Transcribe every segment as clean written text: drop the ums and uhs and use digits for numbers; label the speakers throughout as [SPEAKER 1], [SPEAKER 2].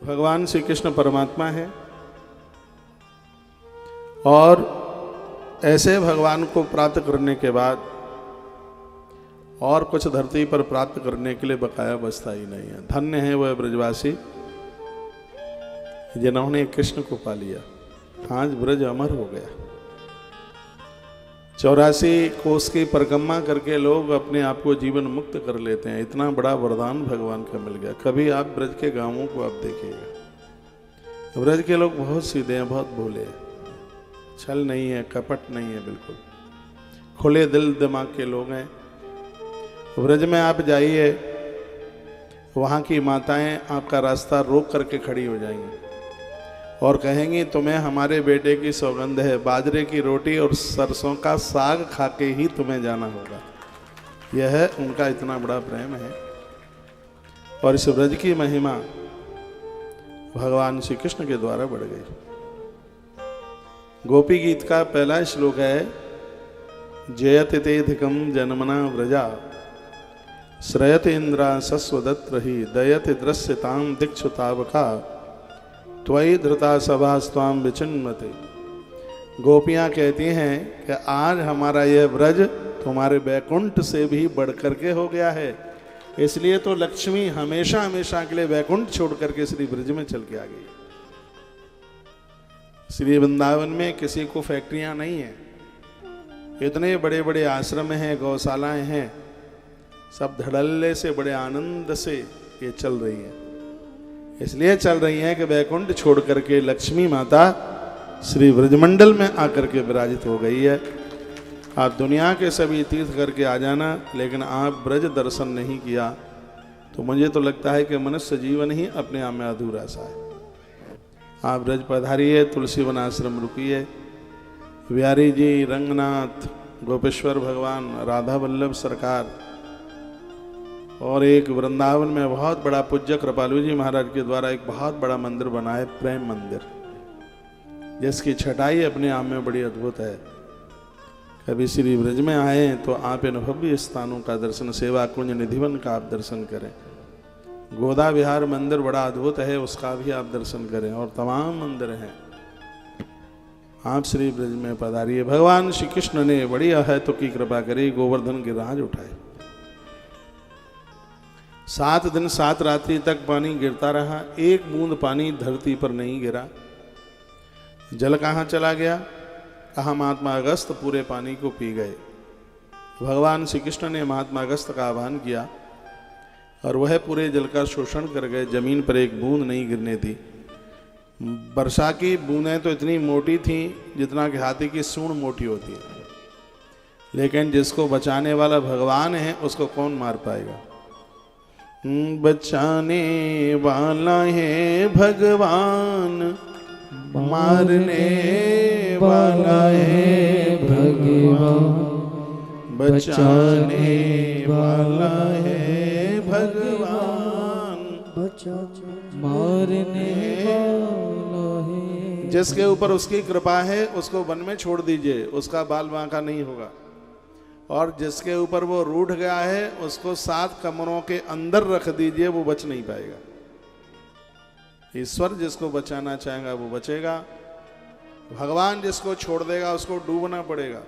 [SPEAKER 1] भगवान श्री कृष्ण परमात्मा है और ऐसे भगवान को प्राप्त करने के बाद और कुछ धरती पर प्राप्त करने के लिए बकाया बचता ही नहीं है। धन्य है वह ब्रजवासी जिन्होंने कृष्ण को पा लिया। आज ब्रज अमर हो गया। 84 कोस की परिक्रमा करके लोग अपने आप को जीवन मुक्त कर लेते हैं। इतना बड़ा वरदान भगवान का मिल गया। कभी आप ब्रज के गांवों को आप देखिएगा, ब्रज के लोग बहुत सीधे हैं, बहुत भोले हैं, छल नहीं है, कपट नहीं है, बिल्कुल खुले दिल दिमाग के लोग हैं। ब्रज में आप जाइए, वहाँ की माताएं आपका रास्ता रोक करके खड़ी हो जाएंगी और कहेंगी तुम्हें हमारे बेटे की सौगंध है, बाजरे की रोटी और सरसों का साग खा के ही तुम्हें जाना होगा। यह है उनका इतना बड़ा प्रेम है। और इस ब्रज की महिमा भगवान श्री कृष्ण के द्वारा बढ़ गई। गोपी गीत का पहला श्लोक है, जयति तेधिकम जन्मना व्रजा श्रयत इंद्रा सस्वदत्त रही दयति दृश्यताम दीक्षुतावका त्वयि धृता सभा स्वाम विचिन्मते। गोपियाँ कहती हैं कि आज हमारा यह ब्रज तुम्हारे वैकुंठ से भी बढ़कर के हो गया है, इसलिए तो लक्ष्मी हमेशा हमेशा के लिए वैकुंठ छोड़ करके श्री ब्रज में चल के आ गई। श्री वृंदावन में किसी को फैक्ट्रियां नहीं है, इतने बड़े बड़े आश्रम हैं, गौशालाएं हैं, सब धड़ल्ले से बड़े आनंद से ये चल रही है। इसलिए चल रही हैं कि वैकुंठ छोड़ करके लक्ष्मी माता श्री ब्रजमंडल में आकर के विराजित हो गई है। आप दुनिया के सभी तीर्थ करके आ जाना, लेकिन आप ब्रज दर्शन नहीं किया तो मुझे तो लगता है कि मनुष्य जीवन ही अपने आप में अधूरा सा है। आप ब्रज पधारिए, तुलसीवन आश्रम रुकिए। बिहारी जी, रंगनाथ, गोपेश्वर भगवान, राधा वल्लभ सरकार और एक वृंदावन में बहुत बड़ा पूज्य कृपालु जी महाराज के द्वारा एक बहुत बड़ा मंदिर बना है, प्रेम मंदिर, जिसकी छटाई अपने आप में बड़ी अद्भुत है। कभी श्री ब्रज में आए तो आप इन भव्य स्थानों का दर्शन, सेवा कुंज निधिवन का आप दर्शन करें। गोदा विहार मंदिर बड़ा अद्भुत है, उसका भी आप दर्शन करें, और तमाम मंदिर हैं। आप श्री ब्रज में पधारिए। भगवान श्री कृष्ण ने बड़ी अहैतुक की कृपा करी, गोवर्धन गिरिराज उठाए। 7 दिन 7 रात्रि तक पानी गिरता रहा, एक बूंद पानी धरती पर नहीं गिरा। जल कहाँ चला गया? कहा महात्मा अगस्त पूरे पानी को पी गए। भगवान श्री कृष्ण ने महात्मा अगस्त का आह्वान किया और वह पूरे जल का शोषण कर गए। जमीन पर एक बूंद नहीं गिरने दी। वर्षा की बूंदें तो इतनी मोटी थीं जितना कि हाथी की सूंड मोटी होती है, लेकिन जिसको बचाने वाला भगवान है उसको कौन मार पाएगा? बचाने वाला है भगवान, मारने वाला है भगवान, बचाने वाला है भगवान, मारने वाला है। जिसके ऊपर उसकी कृपा है उसको वन में छोड़ दीजिए, उसका बाल बांका नहीं होगा। और जिसके ऊपर वो रूठ गया है उसको 7 कमरों के अंदर रख दीजिए, वो बच नहीं पाएगा। ईश्वर जिसको बचाना चाहेगा वो बचेगा, भगवान जिसको छोड़ देगा उसको डूबना पड़ेगा।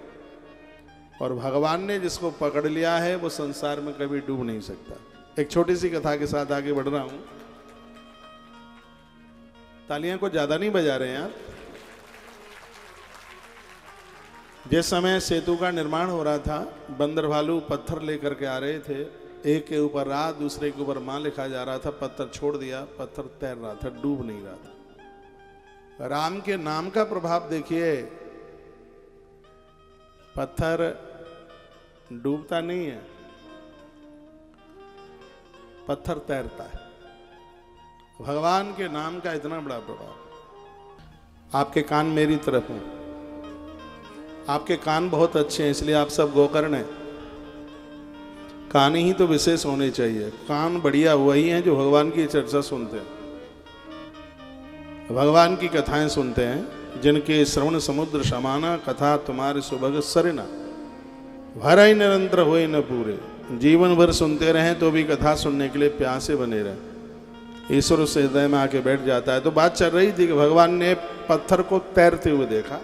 [SPEAKER 1] और भगवान ने जिसको पकड़ लिया है वो संसार में कभी डूब नहीं सकता। एक छोटी सी कथा के साथ आगे बढ़ रहा हूं। तालियां को ज्यादा नहीं बजा रहे हैं आप। जिस समय सेतु का निर्माण हो रहा था, बंदर भालू पत्थर लेकर के आ रहे थे, एक के ऊपर रात, दूसरे के ऊपर मां लिखा जा रहा था। पत्थर छोड़ दिया, पत्थर तैर रहा था, डूब नहीं रहा था। राम के नाम का प्रभाव देखिए, पत्थर डूबता नहीं है, पत्थर तैरता है। भगवान के नाम का इतना बड़ा प्रभाव। आपके कान मेरी तरफ हैं, आपके कान बहुत अच्छे हैं, इसलिए आप सब गोकर्ण हैं। कान ही तो विशेष होने चाहिए। कान बढ़िया वही हैं जो भगवान की चर्चा सुनते हैं, भगवान की कथाएं सुनते हैं। जिनके श्रवण समुद्र समाना, कथा तुम्हारे सुभग सरिना, भरा ही निरंतर होए न पूरे। जीवन भर सुनते रहें तो भी कथा सुनने के लिए प्यासे बने रहें। ईश्वर उस हृदय में आके बैठ जाता है। तो बात चल रही थी कि भगवान ने पत्थर को तैरते हुए देखा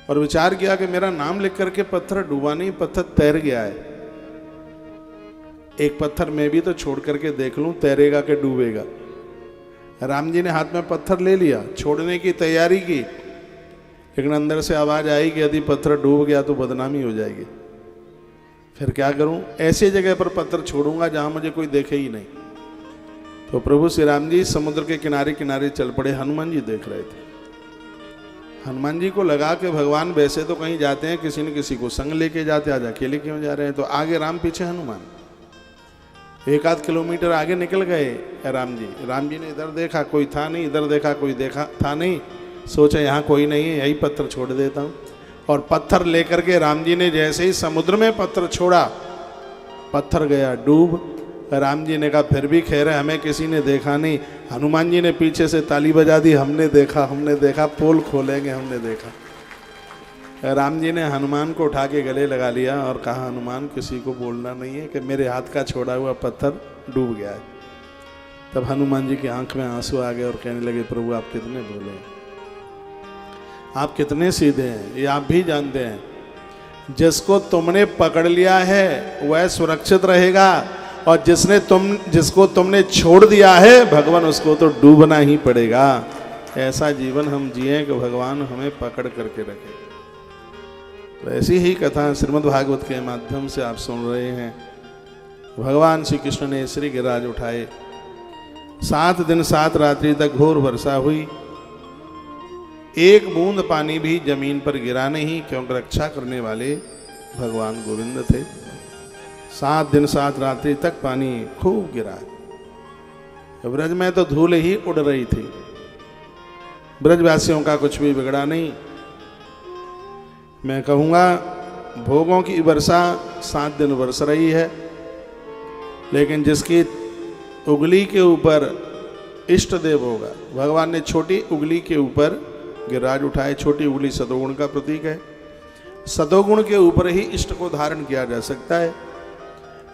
[SPEAKER 1] और विचार किया कि मेरा नाम लिख करके पत्थर डूबा नहीं, पत्थर तैर गया है। एक पत्थर मैं भी तो छोड़ करके देख लूं, तैरेगा कि डूबेगा। राम जी ने हाथ में पत्थर ले लिया, छोड़ने की तैयारी की, लेकिन अंदर से आवाज आई कि यदि पत्थर डूब गया तो बदनामी हो जाएगी। फिर क्या करूं? ऐसी जगह पर पत्थर छोड़ूंगा जहां मुझे कोई देखे ही नहीं। तो प्रभु श्री राम जी समुद्र के किनारे किनारे चल पड़े। हनुमान जी देख रहे थे। हनुमान जी को लगा कि भगवान वैसे तो कहीं जाते हैं, किसी न किसी को संग लेके जाते, आज अकेले क्यों जा रहे हैं? तो आगे राम, पीछे हनुमान। 1-8 किलोमीटर आगे निकल गए राम जी। राम जी ने इधर देखा, कोई था नहीं, इधर देखा, कोई देखा था नहीं। सोचा यहाँ कोई नहीं है, यही पत्थर छोड़ देता हूँ। और पत्थर लेकर के राम जी ने जैसे ही समुद्र में पत्थर छोड़ा, पत्थर गया डूब। राम जी ने कहा फिर भी खैर है, हमें किसी ने देखा नहीं। हनुमान जी ने पीछे से ताली बजा दी, हमने देखा, हमने देखा, पोल खोलेंगे, हमने देखा। राम जी ने हनुमान को उठा के गले लगा लिया और कहा, हनुमान किसी को बोलना नहीं है कि मेरे हाथ का छोड़ा हुआ पत्थर डूब गया है। तब हनुमान जी की आंख में आंसू आ गए और कहने लगे, प्रभु आप कितने भोले हैं, आप कितने सीधे हैं, ये आप भी जानते हैं। जिसको तुमने पकड़ लिया है वह सुरक्षित रहेगा, और जिसको तुमने छोड़ दिया है भगवान, उसको तो डूबना ही पड़ेगा। ऐसा जीवन हम जिए कि भगवान हमें पकड़ करके रखे। तो ऐसी ही कथा श्रीमद् भागवत के माध्यम से आप सुन रहे हैं। भगवान श्री कृष्ण ने श्री गिरिराज उठाए। 7 दिन 7 रात्रि तक घोर वर्षा हुई। एक बूंद पानी भी जमीन पर गिरा नहीं, क्योंकि रक्षा करने वाले भगवान गोविंद थे। 7 दिन 7 रात्रि तक पानी खूब गिरा। ब्रज में तो धूल ही उड़ रही थी। ब्रजवासियों का कुछ भी बिगड़ा नहीं। मैं कहूँगा भोगों की वर्षा 7 दिन बरस रही है, लेकिन जिसकी उंगली के ऊपर इष्ट देव होगा, भगवान ने छोटी उंगली के ऊपर गिरिराज उठाए। छोटी उंगली सतोगुण का प्रतीक है। सतोगुण के ऊपर ही इष्ट को धारण किया जा सकता है।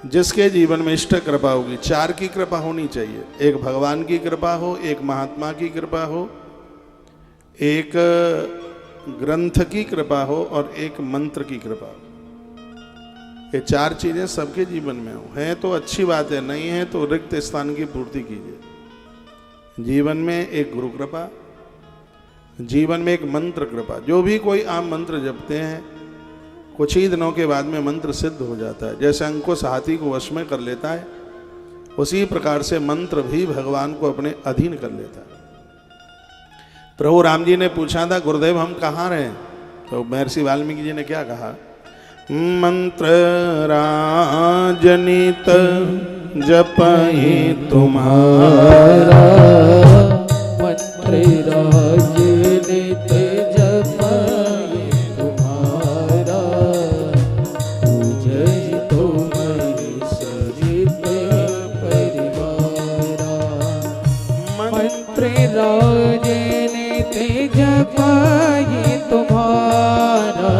[SPEAKER 1] जिसके जीवन में इष्ट कृपा होगी, 4 की कृपा होनी चाहिए। एक भगवान की कृपा हो, एक महात्मा की कृपा हो, एक ग्रंथ की कृपा हो और एक मंत्र की कृपा हो। ये 4 चीजें सबके जीवन में हो। है तो अच्छी बात है, नहीं है तो रिक्त स्थान की पूर्ति कीजिए। जीवन में एक गुरु कृपा, जीवन में एक मंत्र कृपा। जो भी कोई आप मंत्र जपते हैं, कुछ ही दिनों के बाद में मंत्र सिद्ध हो जाता है। जैसे अंकुश हाथी को वश में कर लेता है, उसी प्रकार से मंत्र भी भगवान को अपने अधीन कर लेता है। प्रभु राम जी ने पूछा था, गुरुदेव हम कहाँ रहे? तो महर्षि वाल्मीकि जी ने क्या कहा? मंत्र राजनित जपहि तुम्हारा, मंत्र राजनित जपहि तुम्हारा, पूजहि तुम्हारी सरित परिवारा। मंत्र राजनित जपहि तुम्हारा,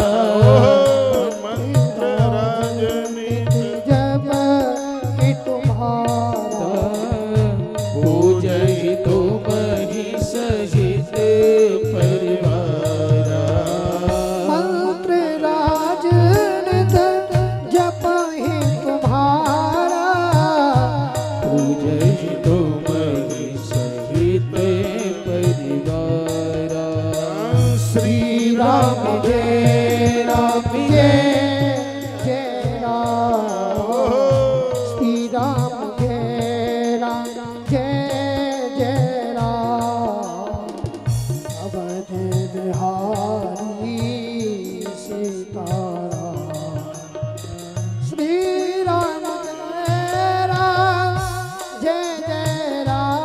[SPEAKER 1] मंत्र राजनित जपहि तुम्हारा, पूजहि तुम्हारी सहित परिवारा। मंत्र राजनित जपहि तुम्हारा, पूजहि तुम्हारी सहित परिवारा। श्री राम जय राम जय राम, श्री राम जय राम, अवध बिहारी सीताराम। श्री राम जय राम,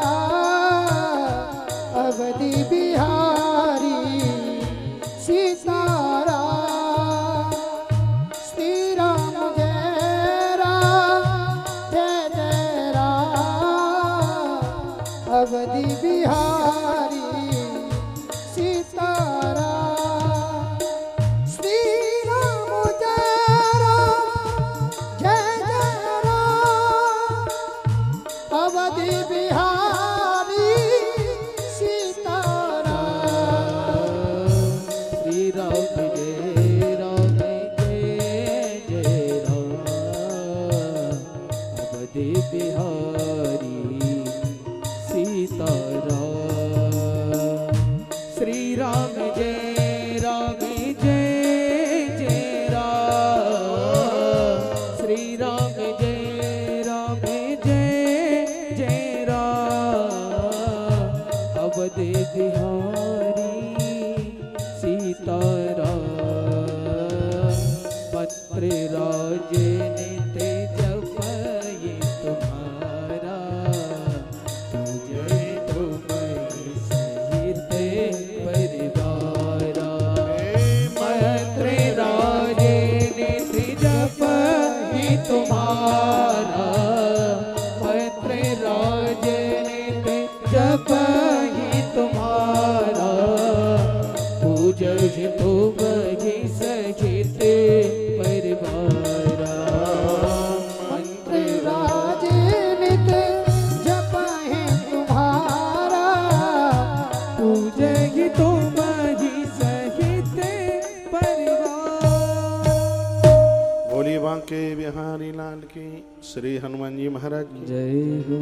[SPEAKER 1] अवधि बिहारी सीताराम। श्री राम जय राम, अवधि बिहारी सीताराम। श्री राम जय राम, अवधि
[SPEAKER 2] सीताराम। श्री राम जय जय राम। श्री राम जय जय राम। अवध बिहारी सीताराम। मंत्र राजनीति जपये तुम्हारा, तुझे तुम्हारी सहित परिवारा। मंत्र राजनीति जपये तुम्हारा, मंत्र राजनीति जपये तुम्हारा। पूजहि तुम्हारी सहित परिवारा।
[SPEAKER 3] मंत्र राजनीति जपहि तुम्हारा,
[SPEAKER 2] पूजहि तुम्हारी सहित परिवार।
[SPEAKER 1] बोली बांके बिहारी लाल की, श्री हनुमान जी महाराज की
[SPEAKER 2] जय हो।